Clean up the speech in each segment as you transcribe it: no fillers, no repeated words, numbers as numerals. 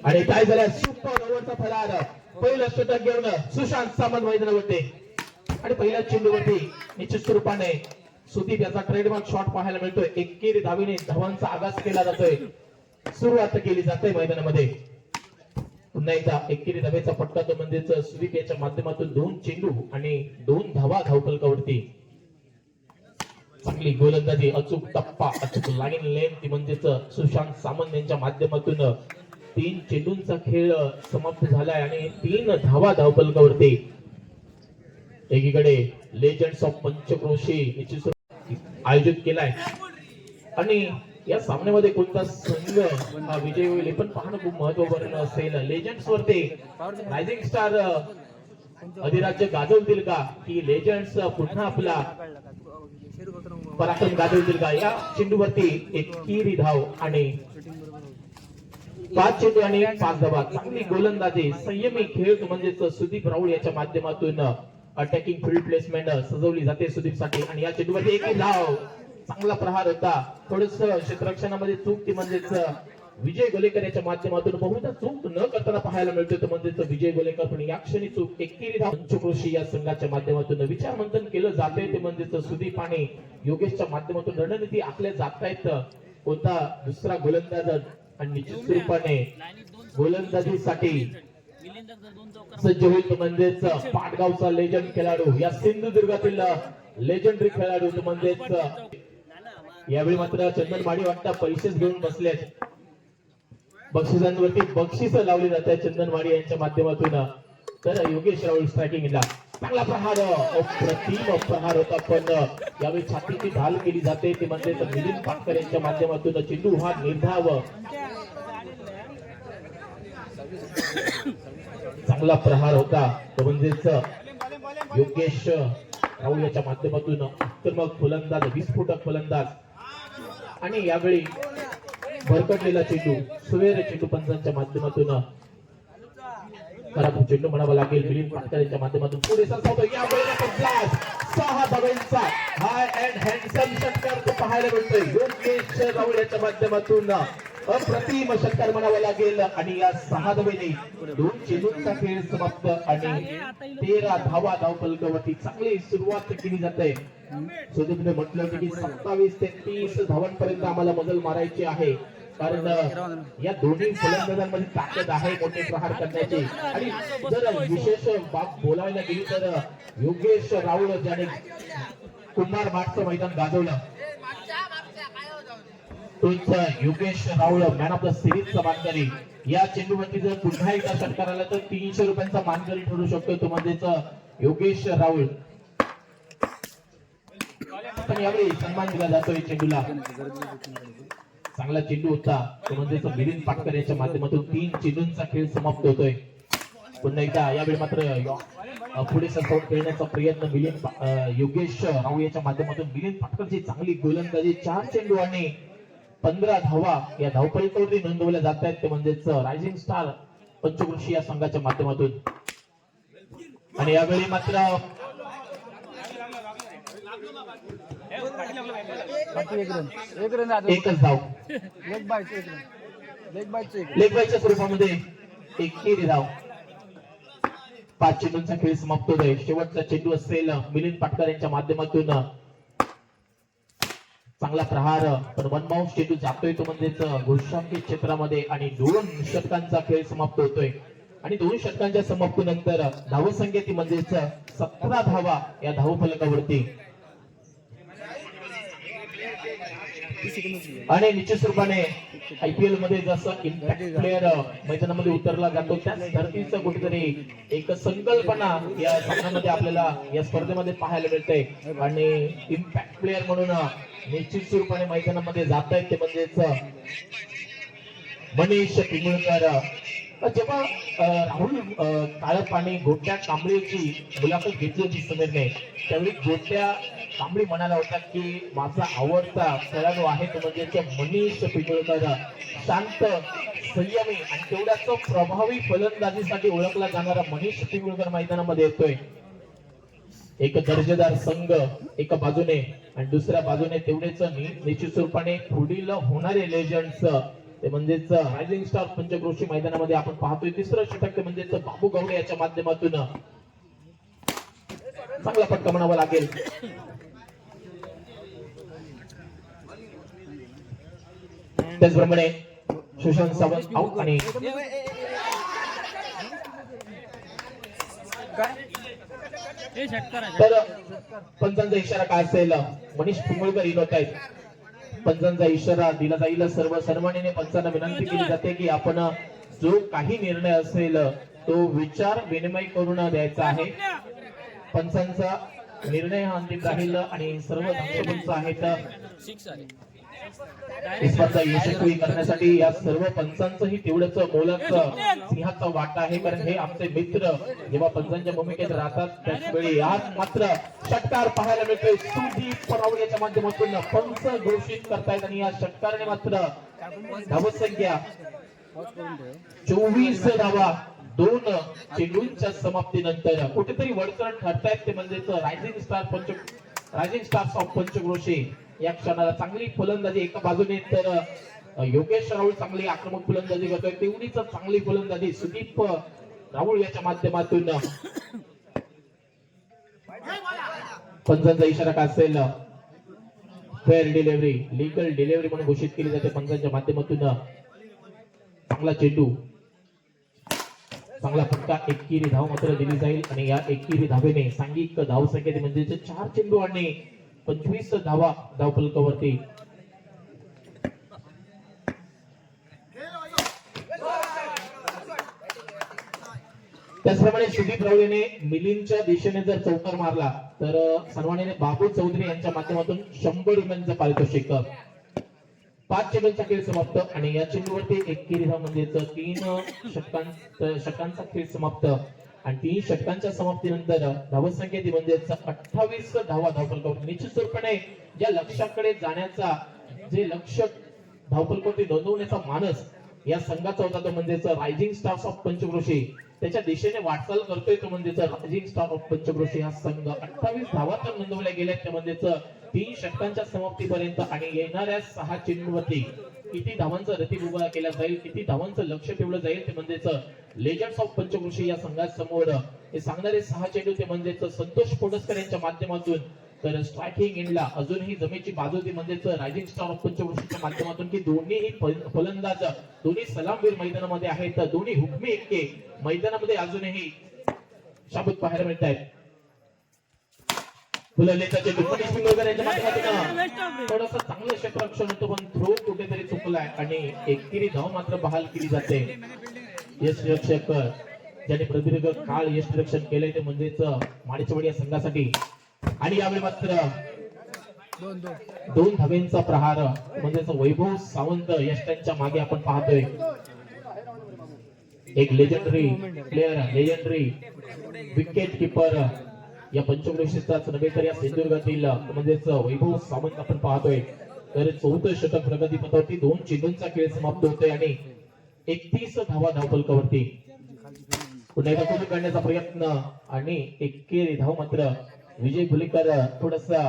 आणि काय झालं सुपर ओव्हरचा फरार पहिलं षटक घेऊन सुशांत सामंत मैदानावरती आणि पहिल्या चेंडूवरती निश्चित स्वरूपाने सुदीप याचा ट्रेडमार्क शॉट पाहायला मिळतोय. एकेरी धावीने धावांचा आगास केला जातोय, सुरुवात केली जाते मैदानामध्ये. पुन्हा एकदा एकेरी धावेचा फटका तो म्हणजेच सुदीप याच्या माध्यमातून 2 चेंडू आणि 2 धावा धावफलकावरती. चांगली गोलंदाजी, अचूक टप्पा, अचूक लाईन लेंथ म्हणजेच सुशांत सामंत यांच्या माध्यमातून 3 चेंडूंचा खेळ समाप्त झालाय आणि 3 धावा धावफलकावरती. एकीकडे लेजंड्स ऑफ पंचक्रोशी आयोजित केलाय आणि या सामन्यामध्ये कोणता संघ हा विजय होईल हे पण पाहणं खूप महत्त्वपूर्ण असेल. लेजंड्स वरती रायझिंग स्टार अधिराज्य गाजवतील का की लेजंड्स पुन्हा आपला पराक्रम गाजवतील का. या चेंडूवरती एकेरी धाव आणि 5 चेंडू आणि 5 धावा. चांगली गोलंदाजी, संयमी खेळ म्हणजेच सुदीप राऊळ याच्या माध्यमातून अटॅकिंग फील्ड प्लेसमेंट सजवली जाते सुदीपसाठी. आणि या चेंडूवरती एक धाव, चांगला प्रहार होता. थोडस क्षेत्ररक्षणामध्ये चूक ती म्हणजेच विजय गोलेकर याच्या माध्यमातून बहुधा चूक न करताना पाहायला मिळते तो म्हणजेच विजय गोलेकर, पण या क्षणी चूक. एकेरी धाव पंचक्रोशी या संघाच्या माध्यमातून विचार मंथन केलं जाते ते म्हणजेच सुदीप आणि योगेशच्या माध्यमातून रणनीती आखल्या जात आहेत. कोणता दुसरा गोलंदाज आणि निश्चित स्वरूपाने गोलंदाजीसाठी सज्ज होईल तो म्हणजेच पाटगावचा लेजंड खेळाडू, या सिंधुदुर्गातील लेजंडरी खेळाडू तो म्हणजेच. यावेळी मात्र चंदनवाडी वाटतं पैसेच घेऊन बसलेत, बक्षिसांवरती बक्षिस लावली जातात चंदनवाडी यांच्या माध्यमातून. तर योगेश राहुल स्ट्रायकिंगला चांगला प्रहार, अप्रतिम प्रहार होता, पण यावेळी छातीची ढाल केली जाते ते म्हणजेच मिलिंद पाटकर यांच्या माध्यमातून. चेंडू हा निर्धाव, चांगला प्रहार होता तो म्हणजेच योगेश राहुल याच्या माध्यमातून. आक्रमक फलंदाज, विस्फोटक फलंदाज आणि यावेळी भरकटलेला चेंडू सुवेर चेंडू पंचांच्या माध्यमातून खराब चेंडू म्हणावा लागेल. मिलिंद पाटकर यांच्या माध्यमातून पुढे सरसावतो. यावेळी 6 धावांचा हाय अँड हँडसम षटकार पाहायला मिळतोय योगेश राहुल याच्या माध्यमातून. अप्रतिम षटकार म्हणावा लागेल आणि या 6 धावेने 2 चेंडूंचा खेळ समाप्त आणि 13 धावा धावफलकावरती. चांगली सुरुवात केली जाते. सुदीपने म्हटलं होतं की 27 ते 30 धावांपर्यंत आम्हाला मजल मारायची आहे, कारण या दोन्ही फलंदाजांमध्ये ताकद आहे मोठे प्रहार करण्याची. आणि जर विशेष बाब बोलायला गेली तर योगेश राहुल ज्याने कुंभार माठचं मैदान गाजवलं तोच Yogesh Rahul man of the सिरीजचा मानकरी. या चेंडूवरती जर पुन्हा एकदा षटकार आला तर 300 रुपयांचा मानकरी ठरू शकतो तो म्हणजेच योगेश राहुल. पण यावेळी सन्मान दिला जातोय चेंडूला. चांगला चेंडू होता तो म्हणजेच मिलिंद पाटकर याच्या माध्यमातून 3 चेंडूंचा खेळ समाप्त होतोय. पुन्हा एकदा यावेळी मात्र पुढे सरसावून खेळण्याचा प्रयत्न योगेश राहुल याच्या माध्यमातून. मिलिंद पाटकरची चांगली गोलंदाजी, 4 चेंडू आणि 15 धावा या धावफलकावरती नोंदवल्या जात आहेत ते म्हणजेच रायझिंग स्टार पंचक्रोशी या संघाच्या माध्यमातून. आणि यावेळी मात्र एकच धाव, लेग बायच्या स्वरूपामध्ये एकेरी धाव. 5 चेंडूंचा खेळ समाप्त होतोय. शेवटचा चेंडू असेल मिलिंद पाटकर यांच्या माध्यमातून. चांगला प्रहार, पण 1 बाउंस चेंडू जातोय तो म्हणजेच घोषांकित क्षेत्रामध्ये आणि 2 षटकांचा खेळ समाप्त होतोय. आणि 2 षटकांच्या समाप्तीनंतर धावसंख्या ती म्हणजेच 17 धावा या धावफलकावरती. आणि निश्चित स्वरूपाने आयपीएल मध्ये जसं इम्पॅक्ट प्लेअर मैदानामध्ये उतरला जातो त्याच धर्तीचं कुठेतरी एक संकल्पना या सामन्यामध्ये आपल्याला या स्पर्धेमध्ये पाहायला मिळते. आणि इम्पॅक्ट प्लेअर म्हणून निश्चित स्वरूपाने मैदानामध्ये जात आहेत ते म्हणजेच मनीष पिंगुळकर. जेव्हा राहुल काळपाणी गोट्या कांबळेची मुलाखत घेतली होती समीरने, त्यावेळी गोट्या कांबळी म्हणाला होता की माझा आवडता खेळाडू आहे तो म्हणजे मनीष पिंगुळकर. शांत, संयमी आणि तेवढ्याच प्रभावी फलंदाजीसाठी ओळखला जाणारा मनीष पिंगुळकर मैदानामध्ये येतोय. एक दर्जेदार संघ एका बाजूने आणि दुसऱ्या बाजूने तेवढेच निश्चित स्वरूपाने पुढील होणारे लेजंड्स ते म्हणजेच रायझिंग स्टार पंचक्रोशी मैदानामध्ये आपण पाहतोय. तिसरं षटक ते म्हणजेच बाबू गवडे याच्या माध्यमातून चांगला फटका म्हणावा लागेल. त्याचप्रमाणे सुशांत सावंत आउट आणि तर पंचांचा इशारा काय असेल? मनीष पुंगळकर इनोत आहेत. पंचांचा इशारा दिला जाईल. सर्व सन्माननीय पंचांना विनंती केली जाते की आपण जो काही निर्णय असेल तो विचार विनिमय करून द्यायचा आहे. पंचांचा निर्णय हा अंतिम राहील आणि सर्व पंच आहेत स्पर्धा यशस्वी करण्यासाठी या सर्व पंचांचंही तेवढंच मोलाचं सिंहाचा वाटा आहे. कारण हे आमचे मित्र जेव्हा पंचांच्या भूमिकेत राहतात त्याचवेळी आज मात्र षटकार पाहायला मिळतोय. सुदीप परावळे याच्या माध्यमातून पंच घोषित करतायत आणि या षटकाराने मात्र धावसंख्या 24 धावा 2 चेंडूंच्या समाप्तीनंतर कुठेतरी वडचण ठरतायत. ते म्हणजेच रायझिंग स्टार्स ऑफ पंचक्रोशी या क्षणाला चांगली फलंदाजी एका बाजूने तर योगेश राहुल चांगली आक्रमक फलंदाजी करतोय. तेवढीच चांगली फलंदाजी सुदीप राहुल याच्या माध्यमातून. पंचांचा इशारा काय असेल? फेअर डिलिव्हरी, लीगल डिलिव्हरी म्हणून घोषित केली जाते पंचांच्या माध्यमातून. चांगला चेंडू, चांगला फटका, एकेरी धाव मात्र दिली जाईल आणि या एकेरी धावेने सांघिक धावसंख्या म्हणजे 4 चेंडू आणि 25 धावा धावफलकावरती. त्याचप्रमाणे सुदीप राहुलेने मिलिंदच्या दिशेने जर चौकार मारला तर सन्माननीय बाबू चौधरी यांच्या माध्यमातून 100 रुपयांचं पारितोषिक. 5 चेंडूंचा खेळ समाप्त आणि या चेंडूवरती एकेरी धाव म्हणजे 3 षटकांचा खेळ समाप्त आणि 3 षटकांच्या समाप्तीनंतर धावसंख्या ती म्हणजे 28 धावा धावफलकावर. निश्चित स्वरूपाने ज्या लक्ष्याकडे जाण्याचा जे लक्ष्य धावफलकावरती नोंदवण्याचा मानस या संघाचा होता तो म्हणजेच रायझिंग स्टार्स ऑफ पंचक्रोशी त्याच्या दिशेने वाटचाल करतोय. तो म्हणजेच रायझिंग स्टार ऑफ पंचक्रोशी हा संघ 28 धावा तर नोंदवल्या गेल्या. त्या म्हणजेच 3 षटकांच्या समाप्तीपर्यंत आणि येणाऱ्या 6 चेंडूवरती किती धावांचा रतीभुगा केला जाईल, किती धावांचं लक्ष ठेवलं जाईल ते म्हणजेच लेजंड्स ऑफ पंचक्रोशी या संघासमोर हे सांगणारे 6 चेंडू ते म्हणजेच संतोष पोडसकर यांच्या माध्यमातून. तर स्ट्रायकिंग एंडला अजूनही जमेची बाजू ती म्हणजेच रायझिंग स्टार ऑफ पंचक्रोशीच्या माध्यमातून की दोन्ही फलंदाज दोन्ही सलामवीर मैदानामध्ये आहेत. दोन्ही हुकमी एक्के मैदानामध्ये अजूनही शाबूत पाहायला मिळत आहेत. फुललेचा मनीष पिंगळकर यांच्या माध्यमातून थोडंसं चांगलं क्षेत्ररक्षण होतं पण थ्रो कुठेतरी चुकलाय आणि एकेरी धाव मात्र बहाल केली जाते. यष्टिरक्षक ज्याने प्रदीर्घ काळ यष्टिरक्षण केलंय ते म्हणजेच माडीचवडी या संघासाठी. आणि यावेळी मात्र 2 धावेंचा प्रहार म्हणजेच वैभव सावंत यष्टांच्या मागे आपण पाहतोय. एक legendary player, legendary wicket keeper या पंचक्रोशीचाच नव्हे तर या सिंधुदुर्गातील म्हणजेच वैभव सावंत आपण पाहतोय. तर 4थं षटक प्रगतीपथावरती 2 चेंडूंचा खेळ समाप्त होतोय आणि 31 धावा धावफलकावरती. पुन्हा एकदा खोली काढण्याचा प्रयत्न आणि एकेरी धाव मात्र विजय भुलेकर थोडासा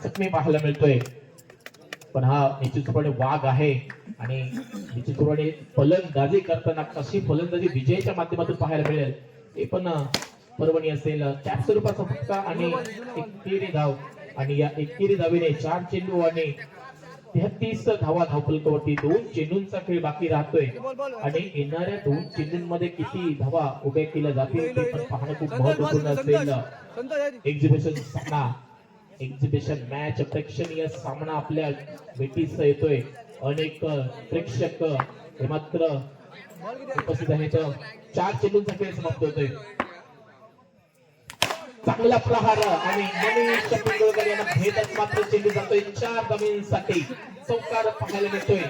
जखमी पाहायला मिळतोय. पण हा निश्चितपणे वाघ आहे आणि निश्चितपणे फलंदाजी करताना कशी फलंदाजी विजयच्या माध्यमातून पाहायला मिळेल हे पण पर्वणी असेल. कॅप स्वरूपाचा फटका आणि एकेरी धाव आणि या एकेरी धावेने 4 चेंडू आणि 33 धावा धावफलकावरती. 2 चेंडूंचा खेळ बाकी राहतोय आणि येणाऱ्या 2 चेंडूंमध्ये किती धावा उभ्या केल्या जातील ते पण पाहणं खूप महत्वपूर्ण असेल. एक्झिबिशन सामना, एक्झिबिशन मॅच, प्रेक्षणीय सामना आपल्या भेटीस येतोय. अनेक प्रेक्षक हे मात्र उपस्थित आहेत. 4 चेंडूंचा खेळ समाप्त होतोय. चांगला प्रहार आणि मनीष पिंगळकर यांना भेटत मात्र चेंडू जातोय 4 धावांसाठी. चौकार पाहायला मिळतोय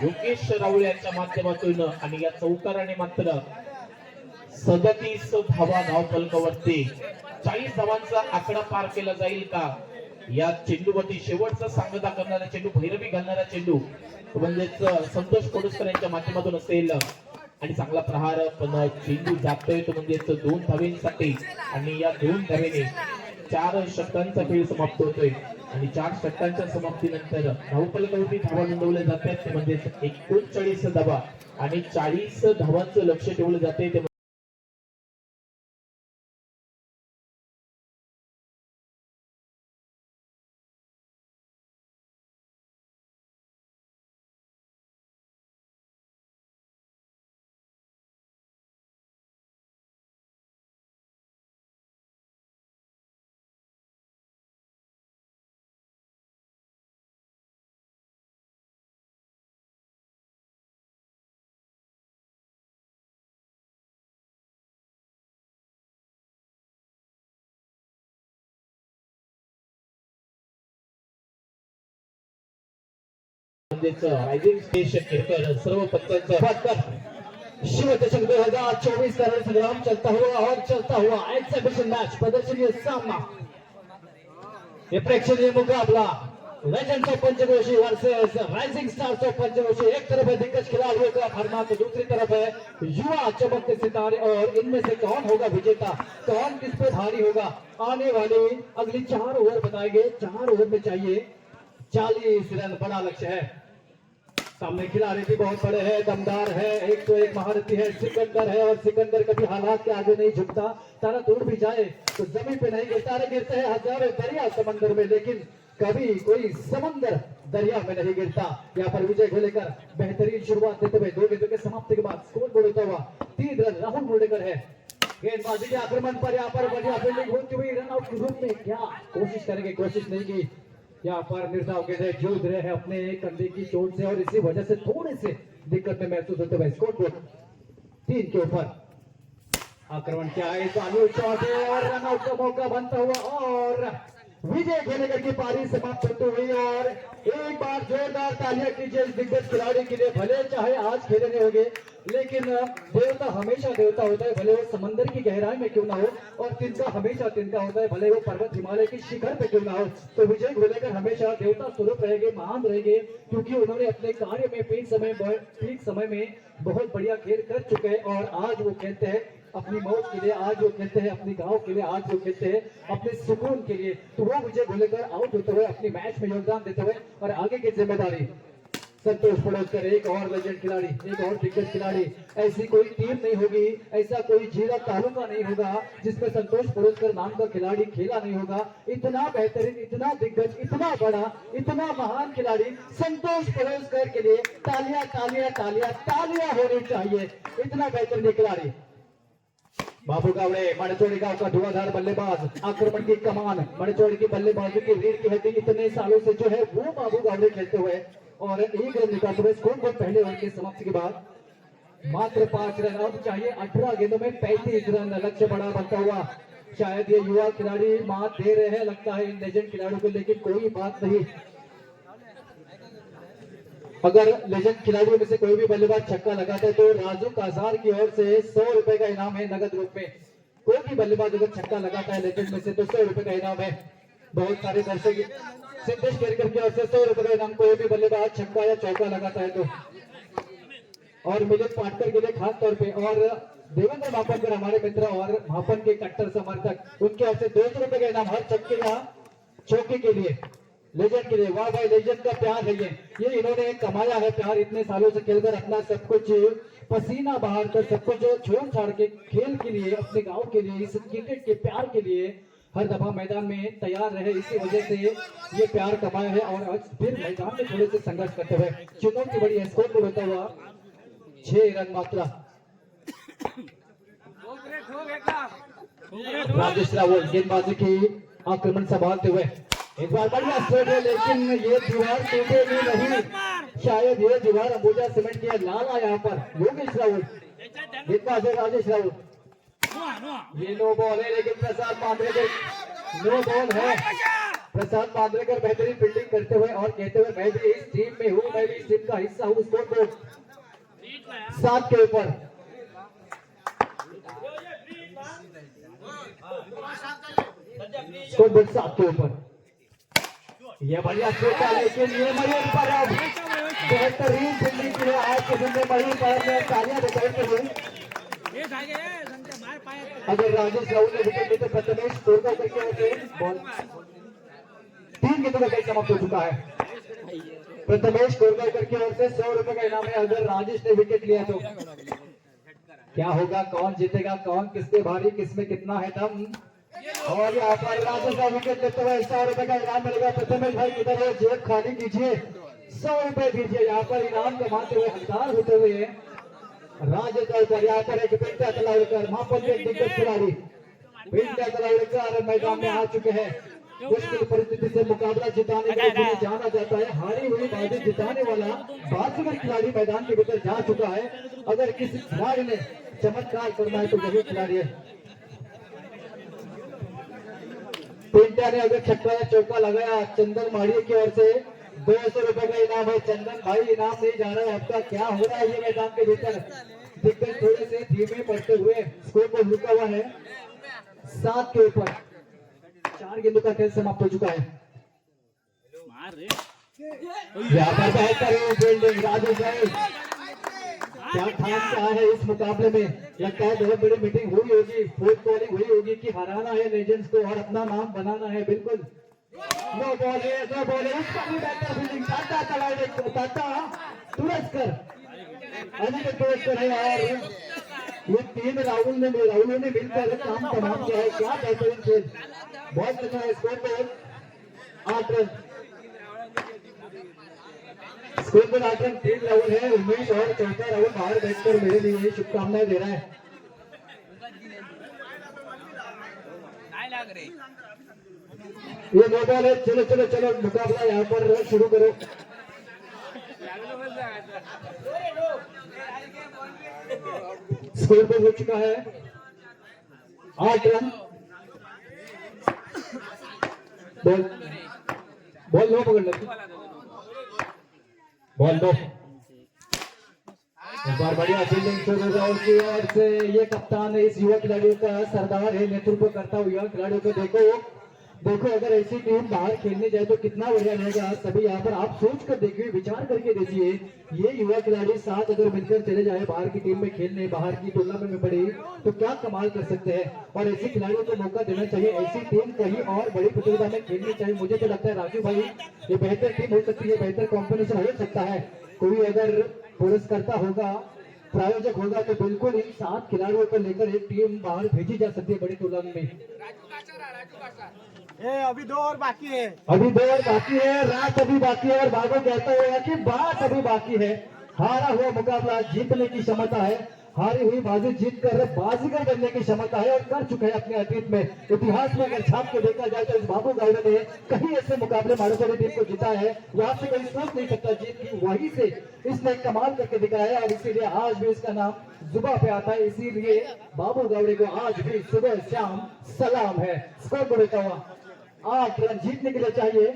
योगेश राहुल यांच्या माध्यमातून आणि या चौकाराने मात्र 37 धावा धावफलकावरती. 40 धावांचा आकडा पार केला जाईल का? या चेंडूवरती शेवटचा सांगता करणारा चेंडू, भैरवी घालणारा चेंडू म्हणजेच संतोष पोडसकर यांच्या माध्यमातून असेल आणि चांगला प्रहार पण चेंडू जातोय तो म्हणजेच 2 धावेंसाठी आणि या 2 धावेने 4 षटकांचा खेळ समाप्त होतोय. आणि 4 षटकांच्या समाप्तीनंतर धावफलकावरती धावा नोंदवल्या जातात ते म्हणजे 39 धावा आणि 40 धावांचं लक्ष ठेवलं जाते ते रायझिंग स्टेशन केरकर सर्व पंचांचं शिवदशक 2024 का रण संग्राम चलता हुआ एग्जीबिशन मैच प्रदर्शनीय सामना ये प्रेक्षणीय मुकाबला legends of Panchkroshi versus rising stars of Panchkroshi. एक तरफ है दिग्गज खिलाड़ियों का फरमा तो दूसरी तरफ है युवा चमकते सितारे और इनमें से कौन होगा विजेता, कौन किस पे भारी होगा। आने वाली अगली 4 ओवर बताए गए, 4 ओवर में चाहिए 40 रन, बड़ा लक्ष्य है। सामने खिलाड़ी भी बहुत बड़े हैं, दमदार है, एक तो एक महारथी है, सिकंदर है और सिकंदर कभी हालात के आगे नहीं झुकता। तारा दूर भी जाए तो जमीन पे नहीं गिरता। तारे गिरते हैं हजारों दरिया समंदर में, लेकिन कभी कोई समंदर दरिया में नहीं गिरता। यहाँ पर विजय गोलेकर बेहतरीन शुरुआत देते हुए 2 गेंदों के समाप्ति के बाद स्कोर बोर्ड होता हुआ 3 रन राहुल मुरडेकर है। गेंदबाजी के आक्रमण पर यहाँ पर बढ़िया फील्डिंग होती हुई रन आउट के रूप में क्या कोशिश करेंगे, कोशिश नहीं की। यहाँ पर निर्धाव गेंदे जूझ रहे हैं अपने कंधे की चोट से और इसी वजह से थोड़े से दिक्कत में महसूस होते हुए स्कोर बोर्ड 3 के ऊपर। आक्रमण क्या है, चालू शॉट है और रन आउट का मौका बनता हुआ और विजय गोलेकर की पारी समाप्त होती हुई। और एक बार जोरदार तालियां कीजिए इस दिग्गज खिलाड़ी के लिए। भले चाहे आज खेले नहीं होंगे, लेकिन देवता हमेशा देवता होता है, भले वो समंदर की गहराई में क्यों ना हो, और तिनका हमेशा तिनका होता है, भले वो पर्वत हिमालय की शिखर पे क्यों ना हो। तो विजय गोलेकर हमेशा देवता स्वरूप रहेंगे, महान रहेंगे, क्योंकि उन्होंने अपने कार्य में पीक समय में बहुत बढ़िया खेल कर चुके हैं। और आज वो खेलते हैं अपनी मौज के लिए, आज वो खेलते हैं अपनी गांव के लिए, आज वो खेलते हैं अपने सुकून के लिए। तो वो विजय गोलेकर आउट होते हुए अपनी मैच में योगदान देते हुए और आगे की जिम्मेदारी संतोष पड़ोसकर, एक और लेजेंड खिलाड़ी, एक और दिग्गज खिलाड़ी। ऐसी कोई टीम नहीं होगी, ऐसा कोई जिला तालुका नहीं होगा जिसमें संतोष पड़ोसकर नाम का खिलाड़ी खेला नहीं होगा। इतना बेहतरीन, इतना दिग्गज, इतना बड़ा, इतना महान खिलाड़ी संतोष पड़ोसकर के लिए तालियां तालियां तालियां तालियां होनी चाहिए। इतना बेहतरीन खिलाड़ी बाबू गावड़े, मणचोड़ी गांव का धुआंधार बल्लेबाज, आक्रमण की कमान, मणचोड़ी की बल्लेबाजी की रीढ़ की हड्डी इतने सालों से जो है वो बाबू गावड़े खेलते हुए और 1 रन निकालते हुए स्कोर बोर्ड पहले ओवर की समाप्ति के बाद मात्र 5 रन। अब चाहिए 18 गेंदों में 35 रन, लक्ष्य बड़ा बनता हुआ। शायद ये युवा खिलाड़ी मात दे रहे हैं लगता है इन लेजेंड खिलाड़ियों को, लेकिन कोई बात नहीं। अगर लेजेंड खिलाड़ियों में से कोई भी बल्लेबाज छक्का लगाता है तो राजू काजार की ओर से 100 रुपए का इनाम है नगद रूप में। कोई भी बल्लेबाज अगर छक्का लगाता है लेजेंड में से तो 100 रुपए का इनाम है। बहुत सारे दर्शक सिद्धेश केरकर की ओर से 100 रुपए का इनाम, कोई भी बल्लेबाज छक्का या चौका लगाता है तो। और मिलिंद पाटकर के लिए खास तौर पे, और देवेंद्र मापनकर हमारे मित्र और मापन के कट्टर समर्थक, उनके ओर से 200 रुपए का इनाम हर छक्के या चौके के लिए, लेजेंड के लिए। वाह भाई, लेजेंड का प्यार है ये इन्होंने कमाया है प्यार, इतने सालों से खेलकर अपना सब कुछ पसीना बहार कर, सब कुछ छोड़ छाड़ के खेल के लिए, अपने गांव के लिए, इस क्रिकेट के प्यार के लिए हर दफा मैदान में तैयार रहे। इसी वजह से ये प्यार कमाया है और आज फिर मैदान में थोड़े से संघर्ष करते हुए चुनौती बड़ी स्कोर को होता हुआ 6 रन मात्रा। राजेश रावल गेंदबाजी की आक्रमण संभालते हुए एक बार बढ़िया स्ट्रेट है, लेकिन ये दीवार टूटेगी नहीं। शायद ये दीवार अंबुजा सीमेंट की है। लाला यहाँ पर योगेश राहुल, गेंदबाज है राजेश राहुल। ये नो बॉल है, लेकिन प्रसाद मांद्रेकर नो बॉल है। प्रसाद मांद्रेकर बेहतरीन फील्डिंग करते हुए और कहते हुए मैं भी इस टीम में हूँ, मैं भी इस टीम का हिस्सा हूँ। स्कोर बोर्ड 7 के ऊपर। स्कोर बोर्ड 7 के ऊपर। ये बढ़िया स्ट्रोक है, लेकिन ये मयूर पर अब बेहतरीन फील्डिंग के लिए आज के दिन में मयूर पर में तालियां बजाते हुए अगर राजेश राहुल ने विकेट लेते प्रथमेश स्कोर का करके होते बॉल 3 गेंदों का खेल समाप्त हो चुका है। प्रथमेश कोरगांवकर की ओर से 100 रुपए का इनाम है। अगर राजेश ने विकेट लिया तो क्या होगा, कौन जीतेगा, कौन किसके भारी, किसमें कितना है दम। और यहाँ पर राजेश का विकेट लेते हुए 100 रुपए का इनाम मिलेगा। प्रथमेश भाई किधर है, जेब खाली कीजिए, 100 रुपए दीजिए। यहाँ पर इनाम कमाते हुए हकदार होते हुए राजेश और यहाँ पर एक पिंटा तलावड़कर, महापौर के दिग्गज खिलाड़ी पिंटा तलावड़कर मैदान में आ चुके हैं। मुश्किल परिस्थिति से मुकाबला जिताने के लिए जाना जाता है। हारी हुई बाजी जिताने वाला बाजीगर खिलाड़ी मैदान के भीतर जा चुका है। अगर किसी खिलाड़ी ने चमत्कार करना है तो यही खिलाड़ी है। पिंटा ने अगर छक्का या चौका लगाया चंदन माड़िया की ओर से 200 रुपए का इनाम है। चंदन भाई इनाम नहीं जा रहा है आपका, क्या हो रहा है ये मैदान के भीतर। दिग्गज थोड़े से धीमे पड़ते हुए स्कोर पर रुका हुआ है 7 के ऊपर। 4 गेंदों का खेल समाप्त हो चुका है। यहाँ पर बेहतरीन फील्डिंग राजेश भाई, क्या ठान क्या है इस मुकाबले में। लगता है बहुत बड़ी मीटिंग हुई होगी, फोर्थ कॉलिंग हुई होगी कि हराना है लेजेंड्स को और अपना नाम बनाना है। बिल्कुल नो बॉल है, नो बॉल है। उसका भी बेहतर फील्डिंग, टाटा तलावड़े, टाटा तुरस्कर, अनिल तुरस्कर है। और ये 3 राहुलों ने मिलकर काम तमाम किया है। क्या बेहतरीन खेल, बहुत अच्छा है। स्कोर पर 8 रन, स्कोर पर 8 रन, 3 राहुल है। उमेश और चौथा राहुल बाहर बैठकर मेरे लिए शुभकामनाएं दे रहा है। ये नो बॉल है। चलो चलो चलो मुकाबला यहाँ पर शुरू करो। स्कोर पर हो चुका है 8 रन। बॉल बॉल नो पकड़ लगी, बॉल दो। एक बार बढ़िया फील्डिंग सूर्यराव की ओर से। ये कप्तान है, इस युवा खिलाड़ियों का सरदार है, नेतृत्व करता हुआ युवा खिलाड़ियों को देखो अगर ऐसी टीम बाहर खेलने जाए तो कितना बढ़िया रहेगा। सभी यहाँ पर आप सोच कर देखिए, विचार करके देखिए, ये युवा खिलाड़ी साथ अगर मिलकर चले जाए बाहर की टीम में खेलने, बाहर की टूर्नामेंट में पड़े तो क्या कमाल कर सकते हैं। और ऐसे खिलाड़ियों को मौका देना चाहिए, ऐसी टीम कहीं और बड़ी प्रतियोगिता में खेलनी चाहिए। मुझे तो लगता है राजू भाई ये बेहतर टीम हो सकती है, बेहतर कॉम्बिनेशन हो सकता है। कोई अगर पुरस्कर्ता होगा, प्रायोजक होगा तो बिल्कुल इन 7 खिलाड़ियों को लेकर एक टीम बाहर भेजी जा सकती है बड़ी टूर्नामेंट में। अभी 2 और बाकी है, अभी 2 और बाकी है, रात अभी बाकी है। और बाबू कहता हुआ कि बात अभी बाकी है। हारा हुआ मुकाबला जीतने की क्षमता है, हारी हुई बाजी जीत कर बाजीगर बनने की क्षमता है और कर चुके हैं अपने अतीत में। इतिहास में अगर छाप के देखा जाए तो इस बाबू गावड़े ने कहीं ऐसे मुकाबले मारूसरी टीम को जीता है यहाँ से कोई सोच नहीं सकता जीत की। वहीं से इसने कमाल करके दिखाया है और इसीलिए आज भी इसका नाम जुबा पे आता है। इसीलिए बाबू गावड़े को आज भी सुबह शाम सलाम है। स्कोर को देखा हुआ 8 रन जीतने के लिए चाहिए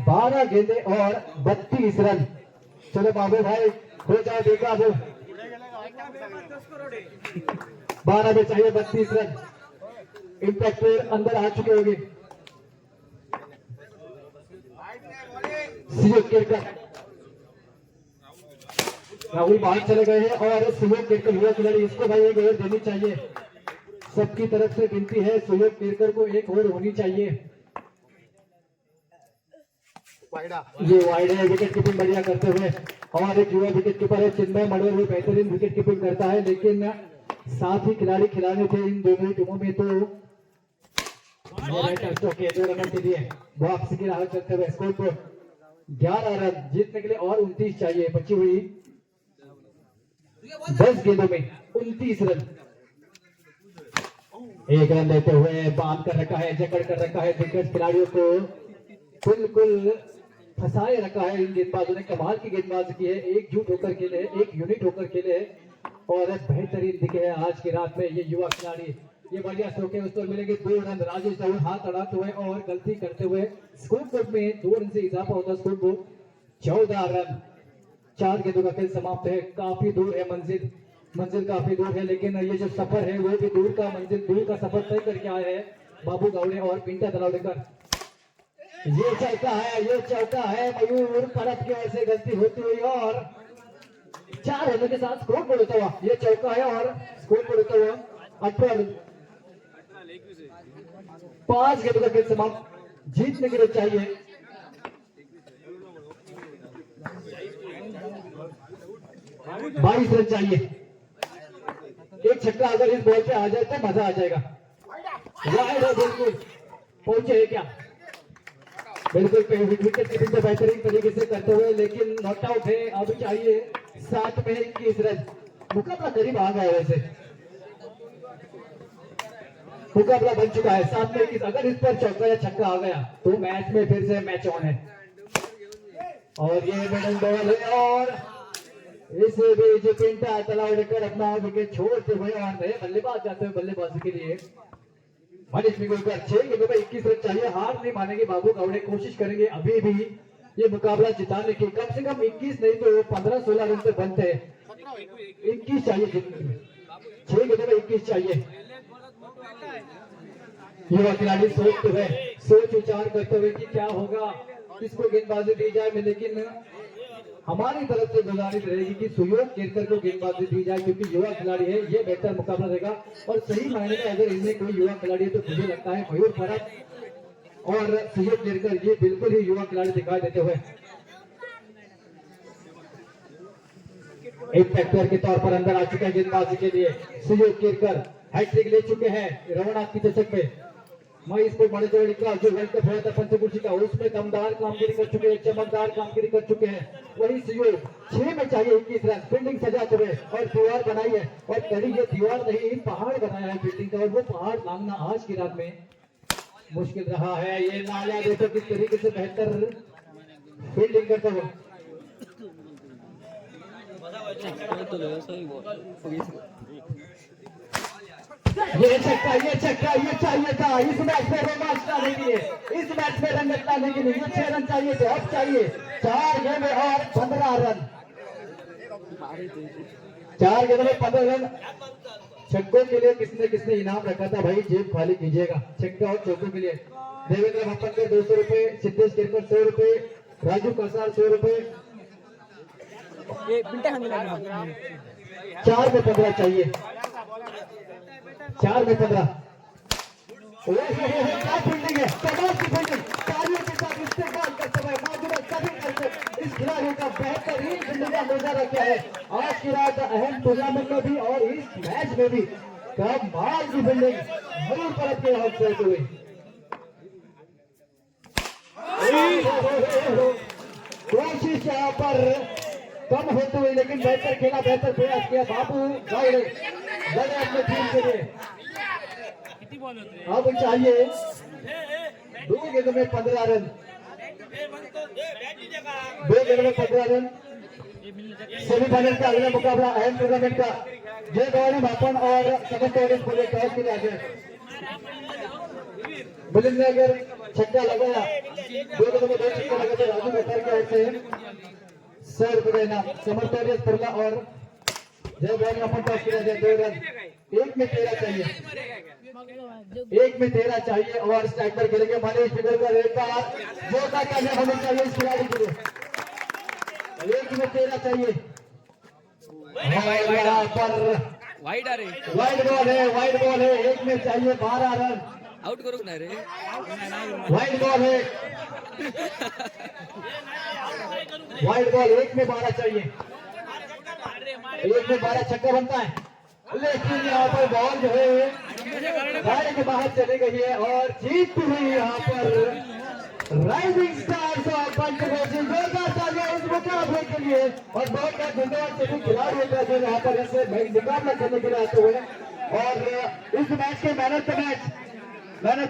12 गेंदे और 32 रन। चलो बाबू भाई हो जाओ देखा वो 12 में चाहिए 32 रन। इंपैक्ट अंदर आ चुके होंगे। सीओ केरकर, राहुल बाहर चले गए हैं और सुयोग केरकर युवा खिलाड़ी, इसको भाई एक ओवर देनी चाहिए। सबकी तरफ से विनती है, सुयोग केरकर को एक ओवर होनी चाहिए। ये वाइड है, विकेट कीपिंग बढ़िया करते हुए। और एक युवा विकेट कीपर है चिन्मय मडोर, वो बेहतरीन विकेट कीपिंग करता है। लेकिन 7 ही खिलाड़ी खिलाने थे इन दोनों टीमों में तो 2 रन के लिए वापसी की राह चलते हुए। स्कोर पर 11 रन जीतने के लिए और 29 चाहिए। बची हुई 10 गेंदों में 29 रन। 1 रन लेते हुए बांध कर रखा है, जकड़ कर रखा है दिग्गज खिलाड़ियों को, बिल्कुल फंसाए रखा है। इन गेंदबाजों ने कमाल की गेंदबाजी की है, एकजुट होकर खेले, एक यूनिट होकर खेले और बेहतरीन दिखे हैं आज की रात में ये युवा खिलाड़ी। ये बढ़िया स्ट्रोक है, उस पर मिलेंगे 2 रन। राजेश राहुल हाथ अड़ाते हुए और गलती करते हुए स्कोर बोर्ड में 2 रन से इजाफा होता है। Score board 14 run. 4 गेंदों का खेल समाप्त है। काफी दूर है मंजिल काफी दूर है, लेकिन ये जो सफर है वो भी दूर का दूर का सफर तय करके आए हैं बाबू गावड़े और पिंटा तलावड़ेकर। ये चौका है मयूर परत की ओर से गलती होती हुई और 4 रनों के साथ स्कोर बोर्ड होता हुआ ये चौका है और स्कोर बोर्ड होता हुआ 18 रन। 5 गेंदों का खेल समाप्त। जीतने के लिए चाहिए। बाईस रन चाहिए। एक छक्का अगर इस बॉल पे आ जाए तो मजा आ जाएगा। वाइड है, बिल्कुल पहुंचे है क्या? बिल्कुल विकेट कीपिंग तो बेहतरीन तरीके से करते हुए, लेकिन नॉट आउट है। अब चाहिए 7 में 21 रन। मुकाबला करीब आ गया है, वैसे मुकाबला बन चुका है 7 में 21। अगर इस पर चौका या छक्का आ गया तो मैच में फिर से मैच ऑन है। और ये मिडल बॉल है और इसे भी जो पिंटा तलावड़कर अपना विकेट छोड़ते हुए और नए बल्लेबाज जाते हुए बल्लेबाजी के लिए मनीष मिगुलकर 6 गेंदों में 21 रन चाहिए। हार नहीं मानेंगे बाबू गावड़े, कोशिश करेंगे अभी भी ये मुकाबला जिताने की। कम से कम 21 नहीं तो 15-16 रन तो बनते हैं। 21 चाहिए, 6 गेंदों में 21 चाहिए। युवा खिलाड़ी सोचते हुए, सोच विचार करते हुए कि क्या होगा, किसको गेंदबाजी दी जाए, लेकिन हमारी तरफ से गुजारिश रहेगी कि सुयोग केरकर को गेंदबाजी दी जाए, क्योंकि युवा खिलाड़ी है, ये बेहतर मुकाबला देगा। और सही मायने में अगर इनमें कोई युवा खिलाड़ी है तो मुझे लगता है मयूर भरत और सुयोग केरकर, ये बिल्कुल ही युवा खिलाड़ी दिखाई देते हुए एक फैक्टर के तौर पर अंदर आ चुके हैं गेंदबाजी के लिए। सुयोग केरकर हैट्रिक ले चुके हैं रवनाथ की दशक में। मई स्पोर्ट मणिचौड़ी का जो वर्ल्ड कप हुआ था पंचकुशी का, उसमें दमदार कामगिरी कर चुके हैं, चमकदार कामगिरी कर चुके हैं। वही सुयोग 6 में चाहिए 21 रन। फील्डिंग सजाते हुए और दीवार बनाई है, और कड़ी ये दीवार नहीं पहाड़ बनाया है फील्डिंग का, और वो पहाड़ लांगना आज की रात में मुश्किल रहा है। ये नाला देखो किस तरीके से बेहतर फील्डिंग करते हुए। ये छक्का, ये छक्का, ये चाहिए था इस मैच में रोमांच लाने के लिए, इस मैच में रंगत लाने के लिए। ये 6 रन चाहिए थे, अब चाहिए 4 गेंद और 15 रन। 4 गेंद में 15 रन। छक्कों के लिए किसने किसने इनाम रखा था भाई, जेब खाली कीजिएगा। छक्का और चौकों के लिए देवेंद्र भप्पनकर 200 रुपए, सिद्धेश केरकर 100 रुपए, राजू कसार 100 रुपए। 4 में 15 चाहिए, 4 में 15। क्या फील्डिंग है, कमाल की फील्डिंग। तालियों के साथ इस्तेमाल करते हुए मौजूदा सभी करते इस खिलाड़ी का बेहतरीन फील्डिंग का मुजाहरा किया है आज की रात अहम टूर्नामेंट में भी और इस मैच में भी। कमाल की फील्डिंग मयूर परत के हाथ से हुई। कोशिश यहाँ पर कम होते हुए, लेकिन बेहतर खेला, बेहतर प्रयास किया बाबू गावड़े लड़े अपने टीम के लिए। अब चाहिए 2 गेंदों में 15 रन, 2 गेंदों में 15 रन। सेमीफाइनल का अगला मुकाबला अहम टूर्नामेंट का जय भवानी मापन और समस्त ऑरेंज बोले टॉस के लिए आगे। बुलिंद ने अगर छक्का लगाया, 2 गेंदों में 2 छक्का लगा तो राजू कसार के ओर से 100 रुपए देना। समर्थ ऑरेंज परला और जय भवानी मापन टॉस के लिए आगे 2 रन। 1 में 13 चाहिए, 1 में 13 चाहिए और स्ट्राइक पर खेलेंगे मनीष मिगुलकर। एक बार जोरदार तालियां होनी चाहिए इस खिलाड़ी के लिए। 1 में 13 चाहिए। यहाँ पर वाइड आ रही, वाइड बॉल है, वाइड बॉल है। 1 में चाहिए 12 रन। आउट करो ना रे, वाइड बॉल है, वाइड बॉल। 1 में 12 चाहिए, 1 में 12 छक्का बनता है, लेकिन यहाँ पर बॉल जो है दायरे के बाहर चली गई है और जीत हुई यहाँ पर राइजिंग स्टार्स और पंचकोशी। जोरदार तालियां इस मुकाबले के लिए और बहुत बहुत धन्यवाद सभी खिलाड़ियों का जो यहाँ पर ऐसे मुकाबला करने के लिए आते हुए। और इस मैच के मैन ऑफ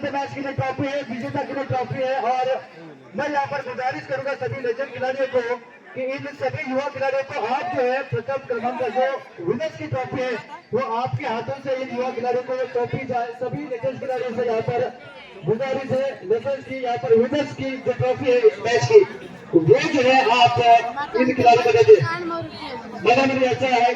द मैच के लिए ट्रॉफी है, विजेता के लिए ट्रॉफी है। और मैं यहाँ पर गुजारिश करूंगा सभी लेजेंड खिलाड़ियों को कि इन सभी युवा खिलाड़ियों को आप जो है प्रथम क्रमांक का जो विनर्स की ट्रॉफी है वो आपके हाथों से इन युवा खिलाड़ियों को ट्रॉफी जाए। सभी लेजेंड खिलाड़ियों से यहाँ पर गुजारिश है, लेजेंड्स की यहाँ पर विनर्स की जो ट्रॉफी है इस मैच की, वो जो है आप इन खिलाड़ियों को दीजिए। बड़ा मुझे अच्छा है।